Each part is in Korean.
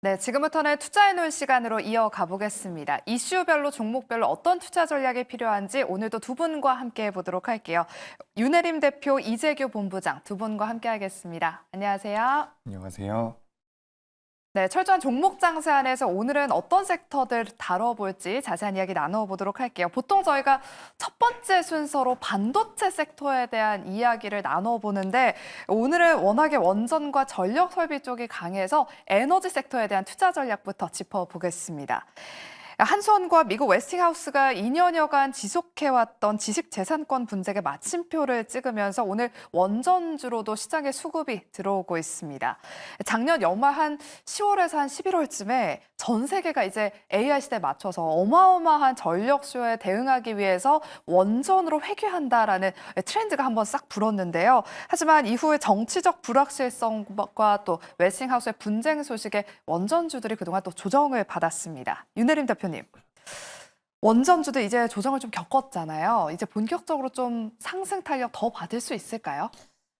네, 지금부터는 투자해놓은 시간으로 이어가 보겠습니다. 이슈별로 종목별로 어떤 투자 전략이 필요한지 오늘도 두 분과 함께 해보도록 할게요. 윤혜림 대표, 이재규 본부장 두 분과 함께 하겠습니다. 안녕하세요. 안녕하세요. 네, 철저한 종목 장세 안에서 오늘은 어떤 섹터들 다뤄볼지 자세한 이야기 나눠보도록 할게요. 보통 저희가 첫 번째 순서로 반도체 섹터에 대한 이야기를 나눠보는데 오늘은 워낙에 원전과 전력 설비 쪽이 강해서 에너지 섹터에 대한 투자 전략부터 짚어보겠습니다. 한수원과 미국 웨스팅하우스가 2년여간 지속해왔던 지식재산권 분쟁의 마침표를 찍으면서 오늘 원전주로도 시장에 수급이 들어오고 있습니다. 작년 연말 한 10월에서 한 11월쯤에 전 세계가 이제 AI 시대에 맞춰서 어마어마한 전력 수요에 대응하기 위해서 원전으로 회귀한다라는 트렌드가 한번 싹 불었는데요. 하지만 이후에 정치적 불확실성과 또 웨스팅하우스의 분쟁 소식에 원전주들이 그동안 또 조정을 받았습니다. 윤혜림 대표님. 원전주도 이제 조정을 좀 겪었잖아요. 이제 본격적으로 좀 상승 탄력 더 받을 수 있을까요?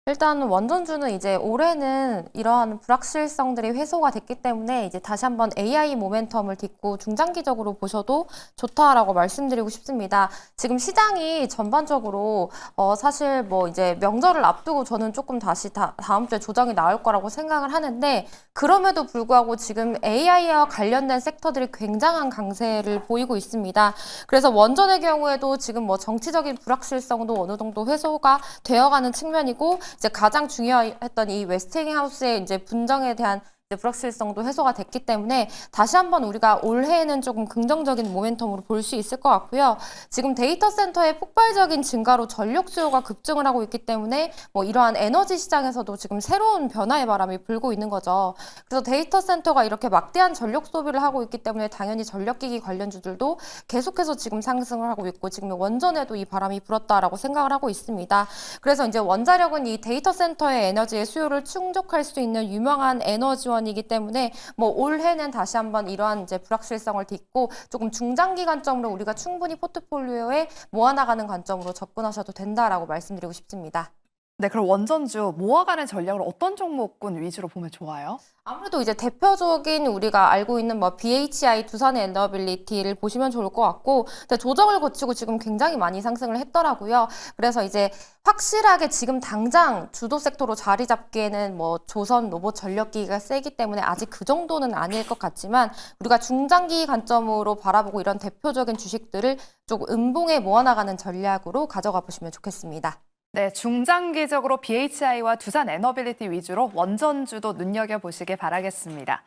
일단 원전주는 이제 올해는 이러한 불확실성들이 해소가 됐기 때문에 이제 다시 한번 AI 모멘텀을 딛고 중장기적으로 보셔도 좋다라고 말씀드리고 싶습니다. 지금 시장이 전반적으로 사실 뭐 이제 명절을 앞두고 저는 조금 다시 다음 주에 조정이 나올 거라고 생각을 하는데 그럼에도 불구하고 지금 AI와 관련된 섹터들이 굉장한 강세를 보이고 있습니다. 그래서 원전의 경우에도 지금 뭐 정치적인 불확실성도 어느 정도 해소가 되어가는 측면이고 이제 가장 중요했던 이 웨스팅하우스의 이제 분쟁에 대한 이제 불확실성도 해소가 됐기 때문에 다시 한번 우리가 올해에는 조금 긍정적인 모멘텀으로 볼 수 있을 것 같고요. 지금 데이터 센터의 폭발적인 증가로 전력 수요가 급증을 하고 있기 때문에 뭐 이러한 에너지 시장에서도 지금 새로운 변화의 바람이 불고 있는 거죠. 그래서 데이터 센터가 이렇게 막대한 전력 소비를 하고 있기 때문에 당연히 전력기기 관련주들도 계속해서 지금 상승을 하고 있고 지금 원전에도 이 바람이 불었다라고 생각을 하고 있습니다. 그래서 이제 원자력은 이 데이터 센터의 에너지의 수요를 충족할 수 있는 유명한 에너지원 이기 때문에 뭐 올해는 다시 한번 이러한 이제 불확실성을 딛고 조금 중장기 관점으로 우리가 충분히 포트폴리오에 모아나가는 관점으로 접근하셔도 된다라고 말씀드리고 싶습니다. 네, 그럼 원전주 모아가는 전략을 어떤 종목군 위주로 보면 좋아요? 아무래도 이제 대표적인 우리가 알고 있는 뭐 BHI 두산 에너빌리티를 보시면 좋을 것 같고, 근데 조정을 거치고 지금 굉장히 많이 상승을 했더라고요. 그래서 이제 확실하게 지금 당장 주도 섹터로 자리 잡기에는 뭐 조선 로봇 전력기기가 세기 때문에 아직 그 정도는 아닐 것 같지만 우리가 중장기 관점으로 바라보고 이런 대표적인 주식들을 조금 음봉에 모아나가는 전략으로 가져가 보시면 좋겠습니다. 네, 중장기적으로 BHI와 두산 에너빌리티 위주로 원전주도 눈여겨보시길 바라겠습니다.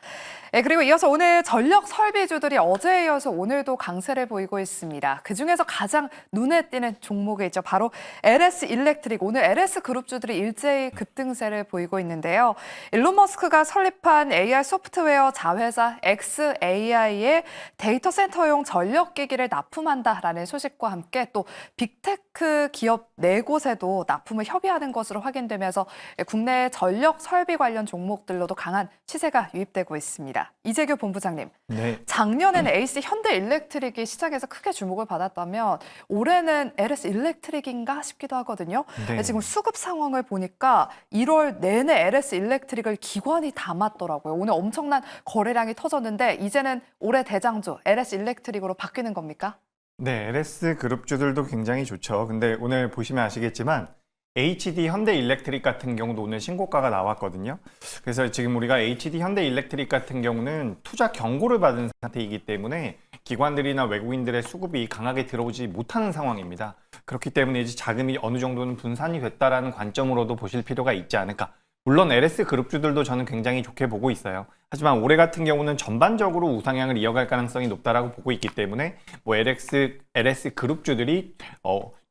네, 그리고 이어서 오늘 전력 설비주들이 어제에 이어서 오늘도 강세를 보이고 있습니다. 그중에서 가장 눈에 띄는 종목이죠. 바로 LS 일렉트릭. 오늘 LS 그룹주들이 일제히 급등세를 보이고 있는데요. 일론 머스크가 설립한 AI 소프트웨어 자회사 xAI의 데이터 센터용 전력기기를 납품한다라는 소식과 함께 또 빅테크 기업 4곳에도 납품을 협의하는 것으로 확인되면서 국내 전력 설비 관련 종목들로도 강한 시세가 유입되고 있습니다. 이재규 본부장님, 네. 작년에는 에이스 현대일렉트릭이 시장에서 크게 주목을 받았다면 올해는 LS 일렉트릭인가 싶기도 하거든요. 네. 지금 수급 상황을 보니까 1월 내내 LS 일렉트릭을 기관이 담았더라고요. 오늘 엄청난 거래량이 터졌는데 이제는 올해 대장주 LS 일렉트릭으로 바뀌는 겁니까? 네, LS 그룹주들도 굉장히 좋죠. 근데 오늘 보시면 아시겠지만 HD 현대일렉트릭 같은 경우도 오늘 신고가가 나왔거든요. 그래서 지금 우리가 HD 현대일렉트릭 같은 경우는 투자 경고를 받은 상태이기 때문에 기관들이나 외국인들의 수급이 강하게 들어오지 못하는 상황입니다. 그렇기 때문에 이제 자금이 어느 정도는 분산이 됐다라는 관점으로도 보실 필요가 있지 않을까. 물론 LS 그룹주들도 저는 굉장히 좋게 보고 있어요. 하지만 올해 같은 경우는 전반적으로 우상향을 이어갈 가능성이 높다라고 보고 있기 때문에 뭐 LS 그룹주들이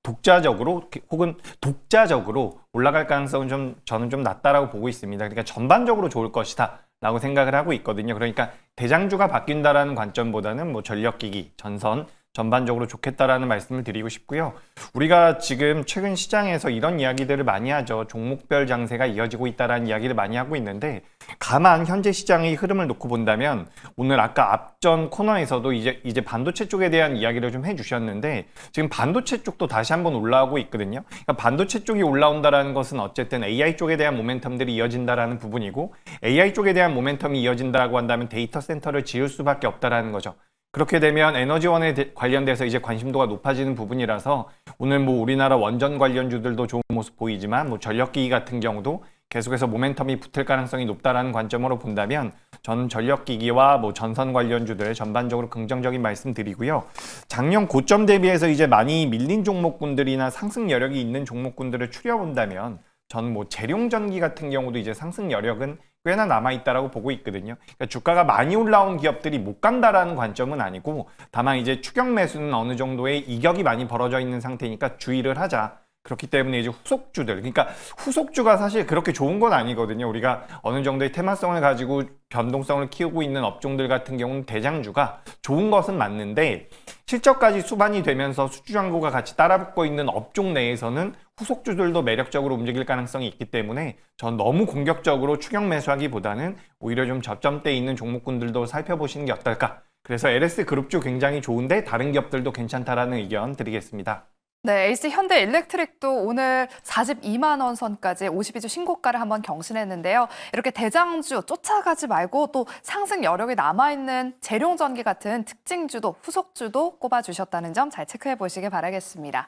독자적으로 혹은 독자적으로 올라갈 가능성은 저는 좀 낮다라고 보고 있습니다. 그러니까 전반적으로 좋을 것이다 라고 생각을 하고 있거든요. 그러니까 대장주가 바뀐다라는 관점보다는 뭐 전력기기, 전선, 전반적으로 좋겠다라는 말씀을 드리고 싶고요. 우리가 지금 최근 시장에서 이런 이야기들을 많이 하죠. 종목별 장세가 이어지고 있다라는 이야기를 많이 하고 있는데 다만 현재 시장의 흐름을 놓고 본다면 오늘 아까 앞전 코너에서도 이제 반도체 쪽에 대한 이야기를 좀 해주셨는데 지금 반도체 쪽도 다시 한번 올라오고 있거든요. 그러니까 반도체 쪽이 올라온다라는 것은 어쨌든 AI 쪽에 대한 모멘텀들이 이어진다라는 부분이고 AI 쪽에 대한 모멘텀이 이어진다고 한다면 데이터 센터를 지을 수밖에 없다라는 거죠. 그렇게 되면 에너지원에 관련돼서 이제 관심도가 높아지는 부분이라서 오늘 뭐 우리나라 원전 관련주들도 좋은 모습 보이지만 뭐 전력기기 같은 경우도 계속해서 모멘텀이 붙을 가능성이 높다라는 관점으로 본다면 전 전력기기와 뭐 전선 관련주들 전반적으로 긍정적인 말씀드리고요. 작년 고점 대비해서 이제 많이 밀린 종목군들이나 상승 여력이 있는 종목군들을 추려본다면 전 뭐 재룡전기 같은 경우도 이제 상승 여력은 꽤나 남아있다라고 보고 있거든요. 그러니까 주가가 많이 올라온 기업들이 못 간다라는 관점은 아니고 다만 이제 추격 매수는 어느 정도의 이격이 많이 벌어져 있는 상태니까 주의를 하자. 그렇기 때문에 이제 후속주들, 그러니까 후속주가 사실 그렇게 좋은 건 아니거든요. 우리가 어느 정도의 테마성을 가지고 변동성을 키우고 있는 업종들 같은 경우는 대장주가 좋은 것은 맞는데 실적까지 수반이 되면서 수주장고가 같이 따라붙고 있는 업종 내에서는 후속주들도 매력적으로 움직일 가능성이 있기 때문에 전 너무 공격적으로 추격 매수하기보다는 오히려 좀 저점대에 있는 종목군들도 살펴보시는 게 어떨까. 그래서 LS 그룹주 굉장히 좋은데 다른 기업들도 괜찮다라는 의견 드리겠습니다. 네, LG 현대일렉트릭도 오늘 42만 원 선까지 52주 신고가를 한번 경신했는데요. 이렇게 대장주 쫓아가지 말고 또 상승 여력이 남아있는 재룡전기 같은 특징주도 후속주도 꼽아주셨다는 점 잘 체크해 보시길 바라겠습니다.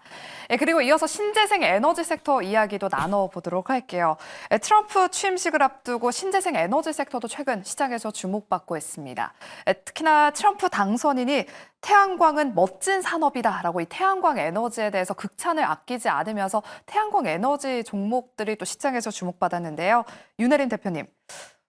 그리고 이어서 신재생 에너지 섹터 이야기도 나눠보도록 할게요. 트럼프 취임식을 앞두고 신재생 에너지 섹터도 최근 시장에서 주목받고 있습니다. 특히나 트럼프 당선인이 태양광은 멋진 산업이다라고 이 태양광 에너지에 대해서 극찬을 아끼지 않으면서 태양광 에너지 종목들이 또 시장에서 주목받았는데요. 윤혜린 대표님,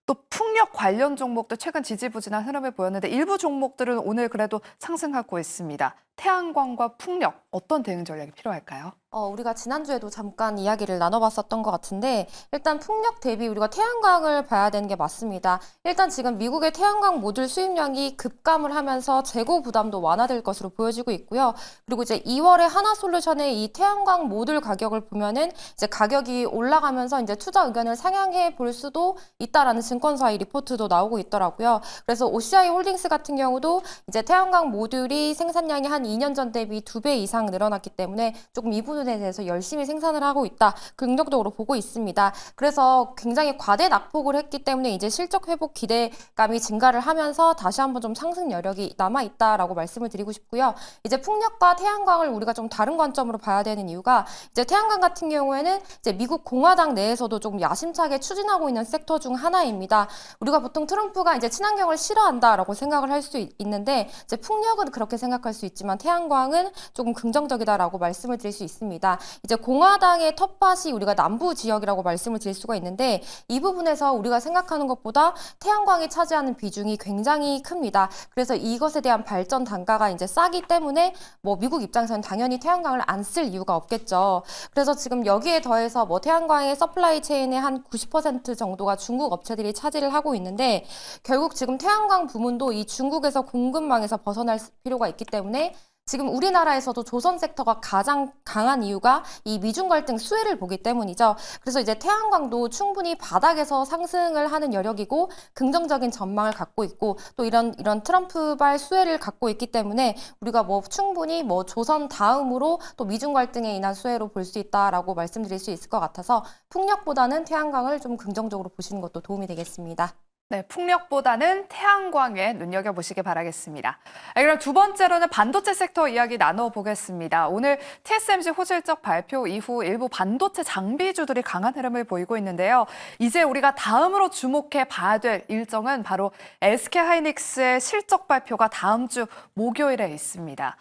또 풍력 관련 종목도 최근 지지부진한 흐름을 보였는데 일부 종목들은 오늘 그래도 상승하고 있습니다. 태양광과 풍력, 어떤 대응 전략이 필요할까요? 우리가 지난주에도 잠깐 이야기를 나눠봤었던 것 같은데 일단 풍력 대비 우리가 태양광을 봐야 되는 게 맞습니다. 일단 지금 미국의 태양광 모듈 수입량이 급감을 하면서 재고 부담도 완화될 것으로 보여지고 있고요. 그리고 이제 2월에 하나솔루션의 이 태양광 모듈 가격을 보면은 이제 가격이 올라가면서 이제 투자 의견을 상향해 볼 수도 있다라는 증권사의 리포트도 나오고 있더라고요. 그래서 OCI 홀딩스 같은 경우도 이제 태양광 모듈이 생산량이 한 2년 전 대비 2배 이상 늘어났기 때문에 조금 이 부분에 대해서 열심히 생산을 하고 있다. 긍정적으로 보고 있습니다. 그래서 굉장히 과대 낙폭을 했기 때문에 이제 실적 회복 기대감이 증가를 하면서 다시 한번 좀 상승 여력이 남아 있다라고 말씀을 드리고 싶고요. 이제 풍력과 태양광을 우리가 좀 다른 관점으로 봐야 되는 이유가 이제 태양광 같은 경우에는 이제 미국 공화당 내에서도 조금 야심차게 추진하고 있는 섹터 중 하나입니다. 우리가 보통 트럼프가 이제 친환경을 싫어한다라고 생각을 할 수 있는데 이제 풍력은 그렇게 생각할 수 있지만 태양광은 조금 긍정적이다라고 말씀을 드릴 수 있습니다. 이제 공화당의 텃밭이 우리가 남부 지역이라고 말씀을 드릴 수가 있는데 이 부분에서 우리가 생각하는 것보다 태양광이 차지하는 비중이 굉장히 큽니다. 그래서 이것에 대한 발전 단가가 이제 싸기 때문에 뭐 미국 입장에서는 당연히 태양광을 안 쓸 이유가 없겠죠. 그래서 지금 여기에 더해서 뭐 태양광의 서플라이 체인의 한 90% 정도가 중국 업체들이 차지를 하고 있는데 결국 지금 태양광 부문도 이 중국에서 공급망에서 벗어날 필요가 있기 때문에 지금 우리나라에서도 조선 섹터가 가장 강한 이유가 이 미중 갈등 수혜를 보기 때문이죠. 그래서 이제 태양광도 충분히 바닥에서 상승을 하는 여력이고 긍정적인 전망을 갖고 있고 또 이런 트럼프발 수혜를 갖고 있기 때문에 우리가 뭐 충분히 뭐 조선 다음으로 또 미중 갈등에 인한 수혜로 볼 수 있다라고 말씀드릴 수 있을 것 같아서 풍력보다는 태양광을 좀 긍정적으로 보시는 것도 도움이 되겠습니다. 네, 풍력보다는 태양광에 눈여겨보시기 바라겠습니다. 그럼 두 번째로는 반도체 섹터 이야기 나눠보겠습니다. 오늘 TSMC 호실적 발표 이후 일부 반도체 장비주들이 강한 흐름을 보이고 있는데요. 이제 우리가 다음으로 주목해 봐야 될 일정은 바로 SK하이닉스의 실적 발표가 다음 주 목요일에 있습니다.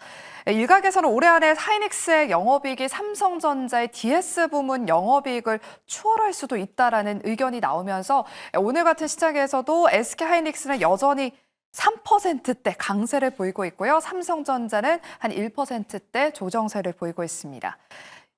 일각에서는 올해 안에 하이닉스의 영업이익이 삼성전자의 DS 부문 영업이익을 추월할 수도 있다라는 의견이 나오면서 오늘 같은 시장에서도 SK하이닉스는 여전히 3%대 강세를 보이고 있고요. 삼성전자는 한 1%대 조정세를 보이고 있습니다.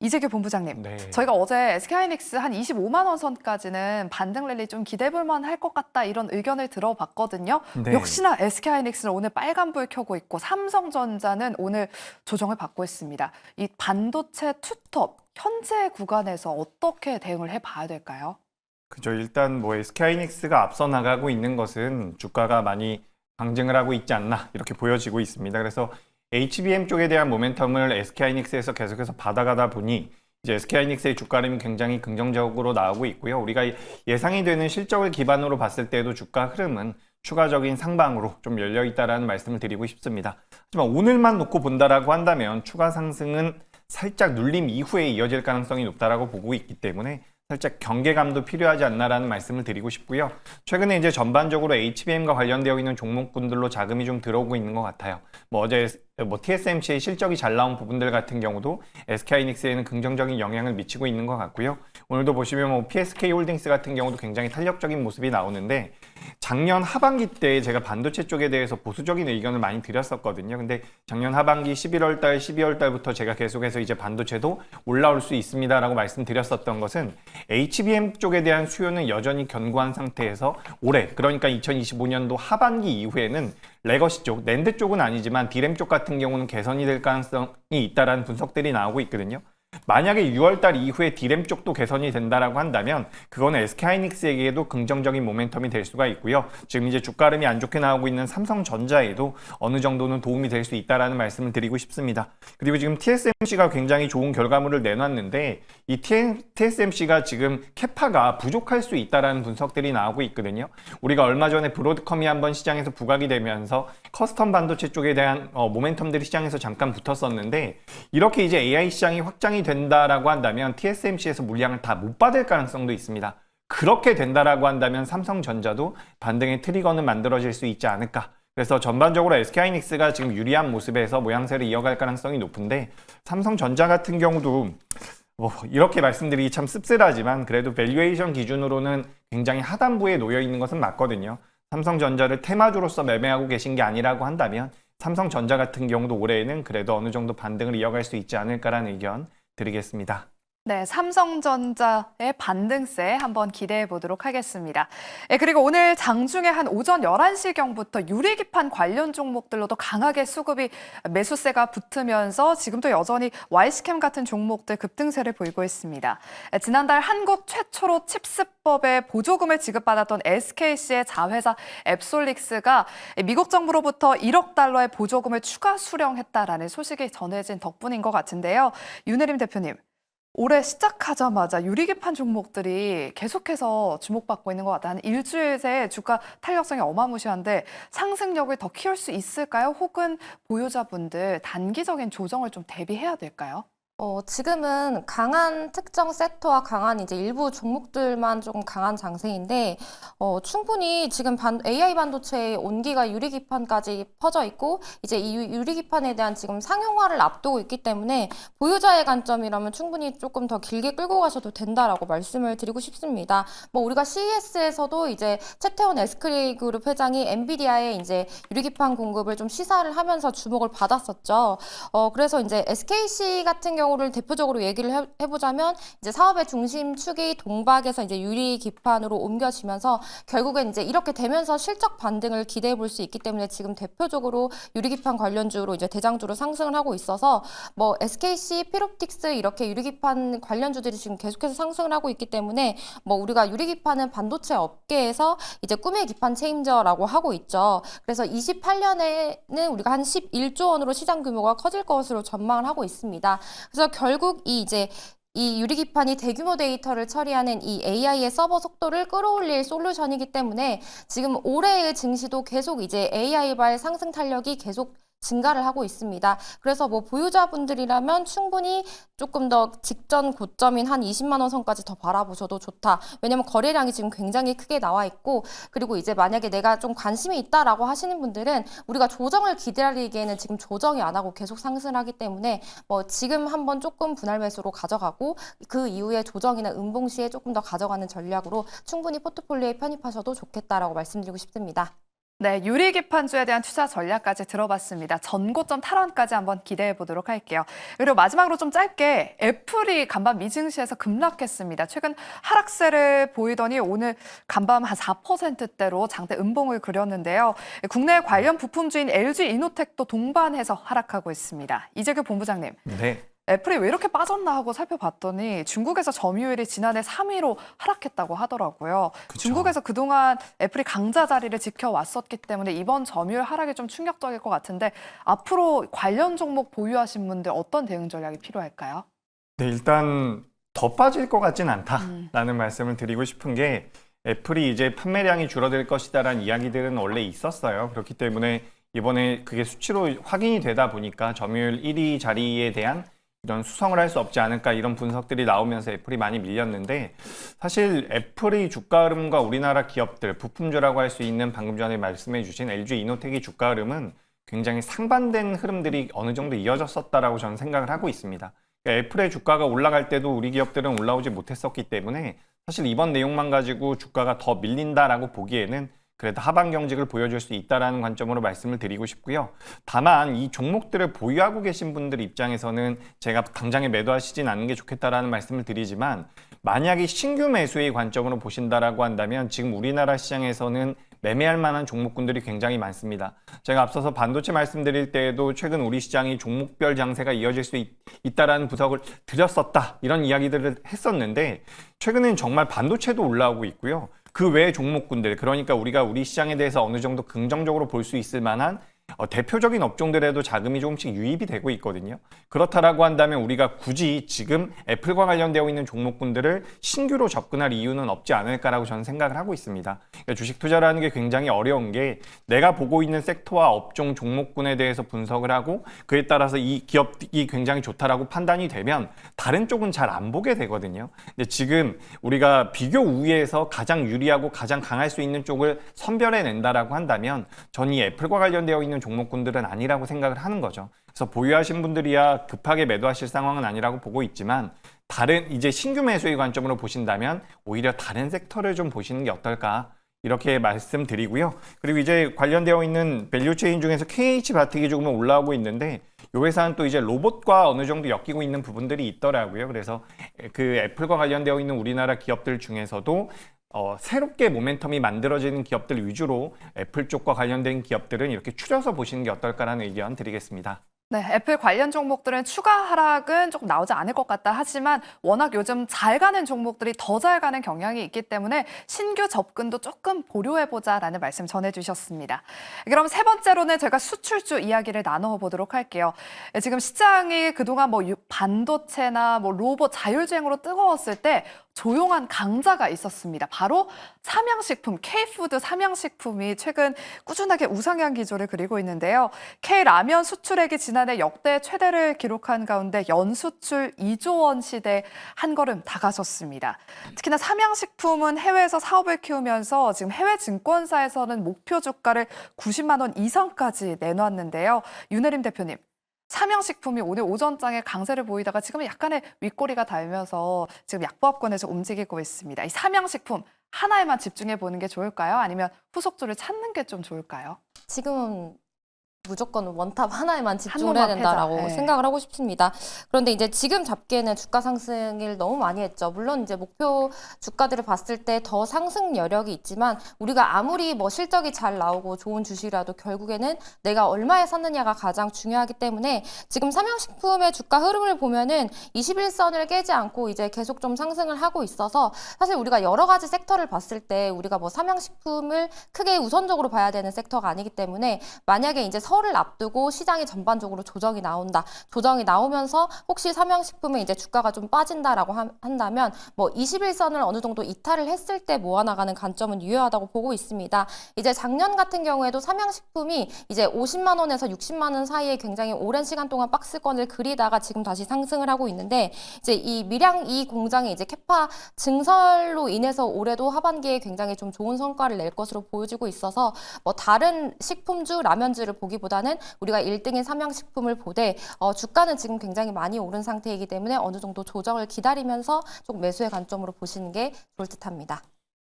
이재규 본부장님, 네. 저희가 어제 SK하이닉스 한 25만 원 선까지는 반등 랠리 좀 기대해볼 만할 것 같다 이런 의견을 들어봤거든요. 네. 역시나 SK하이닉스는 오늘 빨간불 켜고 있고 삼성전자는 오늘 조정을 받고 있습니다. 이 반도체 투톱 현재 구간에서 어떻게 대응을 해봐야 될까요? 그죠. 일단 뭐 SK하이닉스가 앞서 나가고 있는 것은 주가가 많이 강증을 하고 있지 않나 이렇게 보여지고 있습니다. 그래서 HBM 쪽에 대한 모멘텀을 SK하이닉스에서 계속해서 받아가다 보니 이제 SK하이닉스의 주가림이 굉장히 긍정적으로 나오고 있고요. 우리가 예상이 되는 실적을 기반으로 봤을 때도 주가 흐름은 추가적인 상방으로 좀 열려 있다라는 말씀을 드리고 싶습니다. 하지만 오늘만 놓고 본다라고 한다면 추가 상승은 살짝 눌림 이후에 이어질 가능성이 높다라고 보고 있기 때문에 살짝 경계감도 필요하지 않나라는 말씀을 드리고 싶고요. 최근에 이제 전반적으로 HBM과 관련되어 있는 종목군들로 자금이 좀 들어오고 있는 것 같아요. 어제 TSMC의 실적이 잘 나온 부분들 같은 경우도 SK하이닉스에는 긍정적인 영향을 미치고 있는 것 같고요. 오늘도 보시면 PSK홀딩스 같은 경우도 굉장히 탄력적인 모습이 나오는데 작년 하반기 때 제가 반도체 쪽에 대해서 보수적인 의견을 많이 드렸었거든요. 근데 작년 하반기 11월 달, 12월 달부터 제가 계속해서 이제 반도체도 올라올 수 있습니다라고 말씀드렸었던 것은 HBM 쪽에 대한 수요는 여전히 견고한 상태에서 올해, 그러니까 2025년도 하반기 이후에는 레거시 쪽, 낸드 쪽은 아니지만 디램 쪽 같은 경우는 개선이 될 가능성이 있다라는 분석들이 나오고 있거든요. 만약에 6월달 이후에 디램 쪽도 개선이 된다라고 한다면 그거는 SK하이닉스에게도 긍정적인 모멘텀이 될 수가 있고요. 지금 이제 주가름이 안 좋게 나오고 있는 삼성전자에도 어느 정도는 도움이 될 수 있다라는 말씀을 드리고 싶습니다. 그리고 지금 TSMC가 굉장히 좋은 결과물을 내놨는데 이 TSMC가 지금 캐파가 부족할 수 있다라는 분석들이 나오고 있거든요. 우리가 얼마 전에 브로드컴이 한번 시장에서 부각이 되면서 커스텀 반도체 쪽에 대한 모멘텀들이 시장에서 잠깐 붙었었는데 이렇게 이제 AI 시장이 확장이 된다라고 한다면 TSMC에서 물량을 다 못 받을 가능성도 있습니다. 그렇게 된다라고 한다면 삼성전자도 반등의 트리거는 만들어질 수 있지 않을까. 그래서 전반적으로 SK하이닉스가 지금 유리한 모습에서 모양새를 이어갈 가능성이 높은데 삼성전자 같은 경우도 이렇게 말씀드리기 참 씁쓸하지만 그래도 밸류에이션 기준으로는 굉장히 하단부에 놓여 있는 것은 맞거든요. 삼성전자를 테마주로서 매매하고 계신 게 아니라고 한다면 삼성전자 같은 경우도 올해에는 그래도 어느 정도 반등을 이어갈 수 있지 않을까라는 의견 드리겠습니다. 네, 삼성전자의 반등세 한번 기대해 보도록 하겠습니다. 그리고 오늘 장중에 한 오전 11시경부터 유리기판 관련 종목들로도 강하게 수급이 매수세가 붙으면서 지금도 여전히 Y스캠 같은 종목들 급등세를 보이고 있습니다. 지난달 한국 최초로 칩스법에 보조금을 지급받았던 SKC의 자회사 앱솔릭스가 미국 정부로부터 1억 달러의 보조금을 추가 수령했다라는 소식이 전해진 덕분인 것 같은데요. 윤혜림 대표님. 올해 시작하자마자 유리기판 종목들이 계속해서 주목받고 있는 것 같아요. 한 일주일 새 주가 탄력성이 어마무시한데 상승력을 더 키울 수 있을까요? 혹은 보유자분들 단기적인 조정을 좀 대비해야 될까요? 지금은 강한 특정 섹터와 강한 이제 일부 종목들만 좀 강한 장세인데, 충분히 지금 AI 반도체의 온기가 유리기판까지 퍼져 있고, 이제 이 유리기판에 대한 지금 상용화를 앞두고 있기 때문에 보유자의 관점이라면 충분히 조금 더 길게 끌고 가셔도 된다라고 말씀을 드리고 싶습니다. 우리가 CES에서도 이제 최태원 SK 그룹 회장이 엔비디아의 이제 유리기판 공급을 좀 시사를 하면서 주목을 받았었죠. 그래서 이제 SKC 같은 경우를 대표적으로 얘기를 해보자면 이제 사업의 중심축이 동박에서 이제 유리기판으로 옮겨지면서 결국엔 이제 이렇게 되면서 실적 반등을 기대해 볼 수 있기 때문에 지금 대표적으로 유리기판 관련주로 이제 대장주로 상승을 하고 있어서 SKC, 필옵틱스 이렇게 유리기판 관련주들이 지금 계속해서 상승을 하고 있기 때문에 우리가 유리기판은 반도체 업계에서 이제 꿈의 기판 체인저라고 하고 있죠. 그래서 28년에는 우리가 한 11조 원으로 시장 규모가 커질 것으로 전망을 하고 있습니다. 그래서 결국 이 유리기판이 대규모 데이터를 처리하는 이 AI의 서버 속도를 끌어올릴 솔루션이기 때문에 지금 올해의 증시도 계속 이제 AI발 상승 탄력이 계속 증가를 하고 있습니다. 그래서 보유자분들이라면 충분히 조금 더 직전 고점인 한 20만 원 선까지 더 바라보셔도 좋다. 왜냐면 거래량이 지금 굉장히 크게 나와 있고, 그리고 이제 만약에 내가 좀 관심이 있다라고 하시는 분들은 우리가 조정을 기다리기에는 지금 조정이 안 하고 계속 상승을 하기 때문에 지금 한번 조금 분할 매수로 가져가고 그 이후에 조정이나 음봉 시에 조금 더 가져가는 전략으로 충분히 포트폴리오에 편입하셔도 좋겠다라고 말씀드리고 싶습니다. 네, 유리기판주에 대한 투자 전략까지 들어봤습니다. 전고점 탈환까지 한번 기대해 보도록 할게요. 그리고 마지막으로 좀 짧게 애플이 간밤 미증시에서 급락했습니다. 최근 하락세를 보이더니 오늘 간밤 한 4%대로 장대 음봉을 그렸는데요. 국내 관련 부품주인 LG 이노텍도 동반해서 하락하고 있습니다. 이재규 본부장님. 네. 애플이 왜 이렇게 빠졌나 하고 살펴봤더니 중국에서 점유율이 지난해 3위로 하락했다고 하더라고요. 그쵸. 중국에서 그동안 애플이 강자 자리를 지켜왔었기 때문에 이번 점유율 하락이 좀 충격적일 것 같은데 앞으로 관련 종목 보유하신 분들 어떤 대응 전략이 필요할까요? 네, 일단 더 빠질 것 같진 않다라는 말씀을 드리고 싶은 게 애플이 이제 판매량이 줄어들 것이다라는 이야기들은 원래 있었어요. 그렇기 때문에 이번에 그게 수치로 확인이 되다 보니까 점유율 1위 자리에 대한 이런 수성을 할 수 없지 않을까 이런 분석들이 나오면서 애플이 많이 밀렸는데 사실 애플의 주가 흐름과 우리나라 기업들, 부품주라고 할 수 있는 방금 전에 말씀해 주신 LG 이노텍의 주가 흐름은 굉장히 상반된 흐름들이 어느 정도 이어졌었다라고 저는 생각을 하고 있습니다. 그러니까 애플의 주가가 올라갈 때도 우리 기업들은 올라오지 못했었기 때문에 사실 이번 내용만 가지고 주가가 더 밀린다라고 보기에는 그래도 하방 경직을 보여줄 수 있다는 관점으로 말씀을 드리고 싶고요. 다만 이 종목들을 보유하고 계신 분들 입장에서는 제가 당장에 매도하시진 않는 게 좋겠다라는 말씀을 드리지만 만약에 신규 매수의 관점으로 보신다라고 한다면 지금 우리나라 시장에서는 매매할 만한 종목군들이 굉장히 많습니다. 제가 앞서서 반도체 말씀드릴 때에도 최근 우리 시장이 종목별 장세가 이어질 수 있다라는 분석을 드렸었다. 이런 이야기들을 했었는데 최근엔 정말 반도체도 올라오고 있고요. 그 외의 종목군들, 그러니까 우리가 우리 시장에 대해서 어느 정도 긍정적으로 볼 수 있을 만한 대표적인 업종들에도 자금이 조금씩 유입이 되고 있거든요. 그렇다라고 한다면 우리가 굳이 지금 애플과 관련되어 있는 종목군들을 신규로 접근할 이유는 없지 않을까라고 저는 생각을 하고 있습니다. 그러니까 주식 투자라는 게 굉장히 어려운 게 내가 보고 있는 섹터와 업종 종목군에 대해서 분석을 하고 그에 따라서 이 기업이 굉장히 좋다라고 판단이 되면 다른 쪽은 잘 안 보게 되거든요. 근데 지금 우리가 비교 우위에서 가장 유리하고 가장 강할 수 있는 쪽을 선별해낸다라고 한다면 전 이 애플과 관련되어 있는 종목군들은 아니라고 생각을 하는 거죠. 그래서 보유하신 분들이야 급하게 매도하실 상황은 아니라고 보고 있지만 다른 이제 신규 매수의 관점으로 보신다면 오히려 다른 섹터를 좀 보시는 게 어떨까 이렇게 말씀드리고요. 그리고 이제 관련되어 있는 밸류체인 중에서 KH바텍이 조금 올라오고 있는데 이 회사는 또 이제 로봇과 어느 정도 엮이고 있는 부분들이 있더라고요. 그래서 그 애플과 관련되어 있는 우리나라 기업들 중에서도 새롭게 모멘텀이 만들어지는 기업들 위주로 애플 쪽과 관련된 기업들은 이렇게 추려서 보시는 게 어떨까라는 의견 드리겠습니다. 네, 애플 관련 종목들은 추가 하락은 조금 나오지 않을 것 같다 하지만 워낙 요즘 잘 가는 종목들이 더 잘 가는 경향이 있기 때문에 신규 접근도 조금 보류해보자라는 말씀 전해주셨습니다. 그럼 세 번째로는 제가 수출주 이야기를 나눠보도록 할게요. 지금 시장이 그동안 뭐 반도체나 뭐 로봇, 자율주행으로 뜨거웠을 때 조용한 강자가 있었습니다. 바로 삼양식품, K푸드 삼양식품이 최근 꾸준하게 우상향 기조를 그리고 있는데요. K라면 수출액이 지난해 역대 최대를 기록한 가운데 연수출 2조 원 시대 한 걸음 다가섰습니다. 특히나 삼양식품은 해외에서 사업을 키우면서 지금 해외 증권사에서는 목표 주가를 90만 원 이상까지 내놨는데요. 윤혜림 대표님. 삼양식품이 오늘 오전장에 강세를 보이다가 지금은 약간의 윗꼬리가 달면서 지금 약보합권에서 움직이고 있습니다. 이 삼양식품 하나에만 집중해 보는 게 좋을까요? 아니면 후속주를 찾는 게 좀 좋을까요? 지금은 무조건 원탑 하나에만 집중을 놈만 해야 된다라고 패자. 네. 생각을 하고 싶습니다. 그런데 이제 지금 잡기에는 주가 상승을 너무 많이 했죠. 물론 이제 목표 주가들을 봤을 때 더 상승 여력이 있지만 우리가 아무리 뭐 실적이 잘 나오고 좋은 주식이라도 결국에는 내가 얼마에 샀느냐가 가장 중요하기 때문에 지금 삼양식품의 주가 흐름을 보면은 21선을 깨지 않고 이제 계속 좀 상승을 하고 있어서 사실 우리가 여러 가지 섹터를 봤을 때 우리가 뭐 삼양식품을 크게 우선적으로 봐야 되는 섹터가 아니기 때문에 만약에 이제 설을 앞두고 시장이 전반적으로 조정이 나온다. 조정이 나오면서 혹시 삼양식품은 이제 주가가 좀 빠진다라고 한다면 뭐 21선을 어느 정도 이탈을 했을 때 모아나가는 관점은 유효하다고 보고 있습니다. 이제 작년 같은 경우에도 삼양식품이 이제 50만 원에서 60만 원 사이에 굉장히 오랜 시간 동안 박스권을 그리다가 지금 다시 상승을 하고 있는데 이제 이 밀양 이 공장이 이제 캐파 증설로 인해서 올해도 하반기에 굉장히 좀 좋은 성과를 낼 것으로 보여지고 있어서 뭐 다른 식품주, 라면주를 보기보다는 우리가 1등인 삼양식품을 보되 주가는 지금 굉장히 많이 오른 상태이기 때문에 어느 정도 조정을 기다리면서 좀 매수의 관점으로 보시는 게 좋을 듯합니다.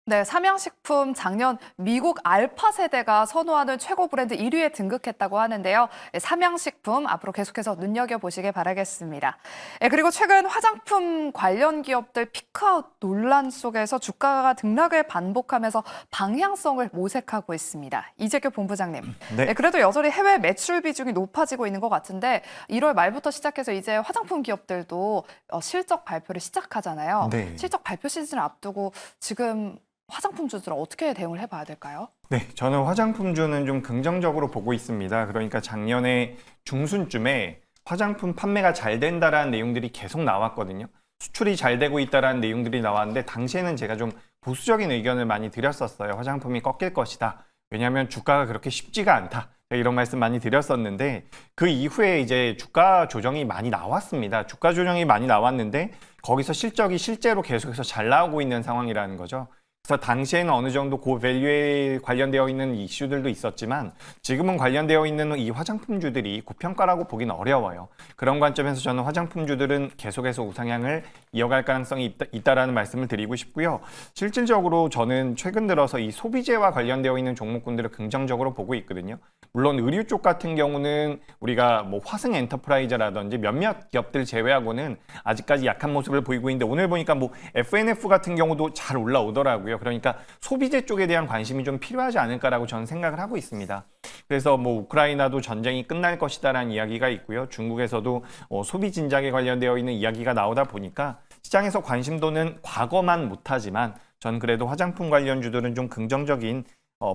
네, 삼양식품 작년 미국 알파 세대가 선호하는 최고 브랜드 1위에 등극했다고 하는데요. 삼양식품 앞으로 계속해서 눈여겨보시길 바라겠습니다. 그리고 최근 화장품 관련 기업들 피크아웃 논란 속에서 주가가 등락을 반복하면서 방향성을 모색하고 있습니다. 이재규 본부장님, 네. 그래도 여전히 해외 매출 비중이 높아지고 있는 것 같은데 1월 말부터 시작해서 이제 화장품 기업들도 실적 발표를 시작하잖아요. 네. 실적 발표 시즌을 앞두고 지금 화장품주들은 어떻게 대응을 해봐야 될까요? 네, 저는 화장품주는 좀 긍정적으로 보고 있습니다. 그러니까 작년에 중순쯤에 화장품 판매가 잘 된다라는 내용들이 계속 나왔거든요. 수출이 잘 되고 있다라는 내용들이 나왔는데 당시에는 제가 좀 보수적인 의견을 많이 드렸었어요. 화장품이 꺾일 것이다. 왜냐하면 주가가 그렇게 쉽지가 않다. 이런 말씀 많이 드렸었는데 그 이후에 이제 주가 조정이 많이 나왔습니다. 주가 조정이 많이 나왔는데 거기서 실적이 실제로 계속해서 잘 나오고 있는 상황이라는 거죠. 그래서 당시에는 어느 정도 고밸류에 관련되어 있는 이슈들도 있었지만 지금은 관련되어 있는 이 화장품주들이 고평가라고 보기는 어려워요. 그런 관점에서 저는 화장품주들은 계속해서 우상향을 이어갈 가능성이 있다라는 말씀을 드리고 싶고요. 실질적으로 저는 최근 들어서 이 소비재와 관련되어 있는 종목군들을 긍정적으로 보고 있거든요. 물론 의류 쪽 같은 경우는 우리가 뭐 화승 엔터프라이즈라든지 몇몇 기업들 제외하고는 아직까지 약한 모습을 보이고 있는데 오늘 보니까 뭐 FNF 같은 경우도 잘 올라오더라고요. 그러니까 소비재 쪽에 대한 관심이 좀 필요하지 않을까라고 저는 생각을 하고 있습니다. 그래서 뭐 우크라이나도 전쟁이 끝날 것이다라는 이야기가 있고요. 중국에서도 소비 진작에 관련되어 있는 이야기가 나오다 보니까 시장에서 관심도는 과거만 못하지만 전 그래도 화장품 관련주들은 좀 긍정적인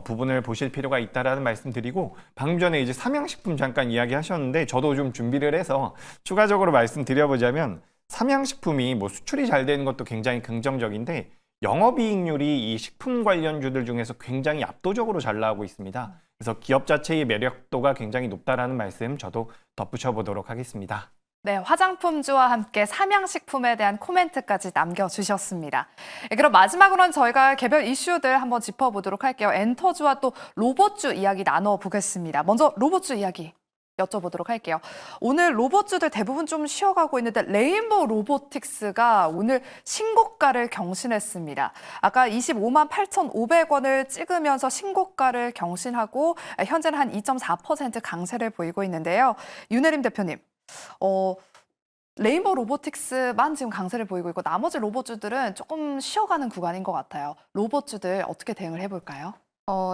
부분을 보실 필요가 있다라는 말씀드리고 방금 전에 이제 삼양식품 잠깐 이야기하셨는데 저도 좀 준비를 해서 추가적으로 말씀드려보자면 삼양식품이 뭐 수출이 잘 되는 것도 굉장히 긍정적인데 영업이익률이 이 식품 관련주들 중에서 굉장히 압도적으로 잘 나오고 있습니다. 그래서 기업 자체의 매력도가 굉장히 높다라는 말씀 저도 덧붙여 보도록 하겠습니다. 네, 화장품주와 함께 삼양식품에 대한 코멘트까지 남겨주셨습니다. 그럼 마지막으로는 저희가 개별 이슈들 한번 짚어보도록 할게요. 엔터주와 또 로봇주 이야기 나눠보겠습니다. 먼저 로봇주 이야기 여쭤보도록 할게요. 오늘 로봇주들 대부분 좀 쉬어가고 있는데 레인보우 로보틱스가 오늘 신고가를 경신했습니다. 아까 25만 8,500원을 찍으면서 신고가를 경신하고 현재는 한 2.4% 강세를 보이고 있는데요. 윤혜림 대표님, 레인보우 로보틱스만 지금 강세를 보이고 있고 나머지 로봇주들은 조금 쉬어가는 구간인 것 같아요. 로봇주들 어떻게 대응을 해볼까요?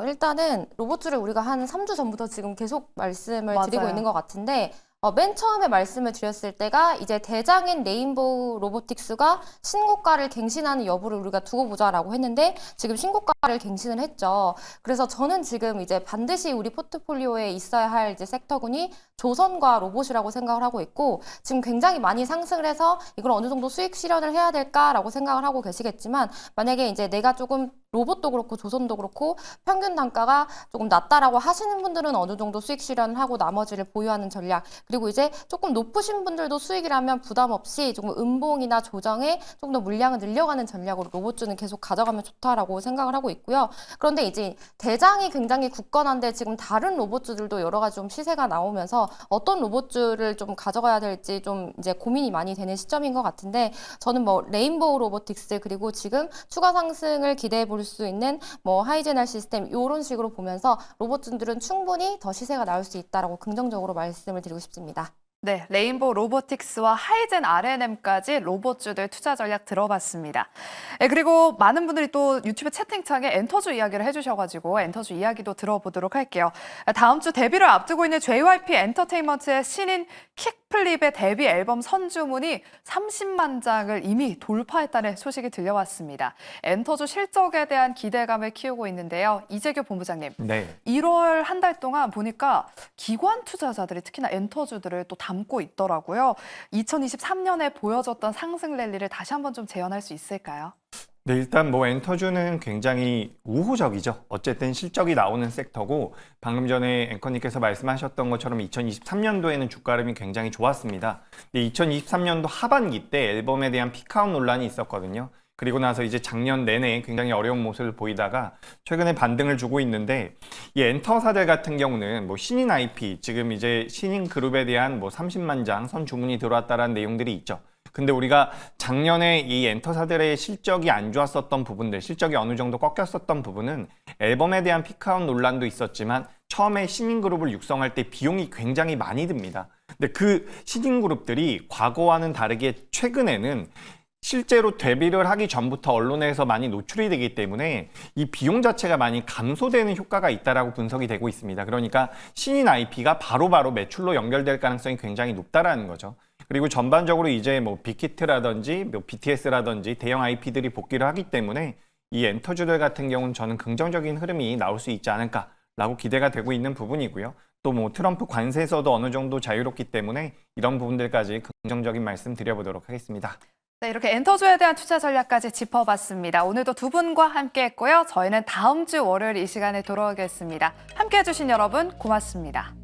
일단은 로봇주를 우리가 한 3주 전부터 지금 계속 말씀을 드리고 맞아요. 있는 것 같은데 맨 처음에 말씀을 드렸을 때가 이제 대장인 레인보우 로보틱스가 신고가를 갱신하는 여부를 우리가 두고 보자라고 했는데 지금 신고가를 갱신을 했죠. 그래서 저는 지금 이제 반드시 우리 포트폴리오에 있어야 할 이제 섹터군이 조선과 로봇이라고 생각을 하고 있고 지금 굉장히 많이 상승을 해서 이걸 어느 정도 수익 실현을 해야 될까라고 생각을 하고 계시겠지만 만약에 이제 내가 조금 로봇도 그렇고 조선도 그렇고 평균 단가가 조금 낮다라고 하시는 분들은 어느 정도 수익 실현을 하고 나머지를 보유하는 전략 그리고 이제 조금 높으신 분들도 수익이라면 부담 없이 조금 음봉이나 조정에 조금 더 물량을 늘려가는 전략으로 로봇주는 계속 가져가면 좋다라고 생각을 하고 있고요. 그런데 이제 대장이 굉장히 굳건한데 지금 다른 로봇주들도 여러 가지 좀 시세가 나오면서 어떤 로봇주를 좀 가져가야 될지 좀 이제 고민이 많이 되는 시점인 것 같은데 저는 뭐 레인보우 로보틱스 그리고 지금 추가 상승을 기대해 볼 수 있는 뭐 하이제널 시스템 이런 식으로 보면서 로봇주들은 충분히 더 시세가 나올 수 있다라고 긍정적으로 말씀을 드리고 싶습니다. 네, 레인보우 로보틱스와 하이젠 R&M까지 로봇주들 투자 전략 들어봤습니다. 그리고 많은 분들이 또 유튜브 채팅창에 엔터주 이야기를 해주셔가지고 엔터주 이야기도 들어보도록 할게요. 다음 주 데뷔를 앞두고 있는 JYP 엔터테인먼트의 신인 킥플립의 데뷔 앨범 선주문이 30만 장을 이미 돌파했다는 소식이 들려왔습니다. 엔터주 실적에 대한 기대감을 키우고 있는데요. 이재규 본부장님, 네. 1월 한 달 동안 보니까 기관 투자자들이 특히나 엔터주들을 또 담고 있더라고요. 2023년에 보여줬던 상승 랠리를 다시 한번 좀 재현할 수 있을까요? 네, 일단 뭐 엔터주는 굉장히 우호적이죠. 어쨌든 실적이 나오는 섹터고 방금 전에 앵커님께서 말씀하셨던 것처럼 2023년도에는 주가 흐름이 굉장히 좋았습니다. 근데 2023년도 하반기 때 앨범에 대한 피크아웃 논란이 있었거든요. 그리고 나서 이제 작년 내내 굉장히 어려운 모습을 보이다가 최근에 반등을 주고 있는데 이 엔터사들 같은 경우는 뭐 신인 IP, 지금 이제 신인 그룹에 대한 뭐 30만 장 선 주문이 들어왔다라는 내용들이 있죠. 근데 우리가 작년에 이 엔터사들의 실적이 안 좋았었던 부분들, 실적이 어느 정도 꺾였었던 부분은 앨범에 대한 피크아웃 논란도 있었지만 처음에 신인 그룹을 육성할 때 비용이 굉장히 많이 듭니다. 근데 그 신인 그룹들이 과거와는 다르게 최근에는 실제로 데뷔를 하기 전부터 언론에서 많이 노출이 되기 때문에 이 비용 자체가 많이 감소되는 효과가 있다라고 분석이 되고 있습니다. 그러니까 신인 IP가 바로바로 매출로 연결될 가능성이 굉장히 높다라는 거죠. 그리고 전반적으로 이제 뭐 빅히트라든지 뭐 BTS라든지 대형 IP들이 복귀를 하기 때문에 이 엔터주들 같은 경우는 저는 긍정적인 흐름이 나올 수 있지 않을까라고 기대가 되고 있는 부분이고요. 또 뭐 트럼프 관세에서도 어느 정도 자유롭기 때문에 이런 부분들까지 긍정적인 말씀 드려보도록 하겠습니다. 네, 이렇게 엔터주에 대한 투자 전략까지 짚어봤습니다. 오늘도 두 분과 함께했고요. 저희는 다음 주 월요일 이 시간에 돌아오겠습니다. 함께해 주신 여러분 고맙습니다.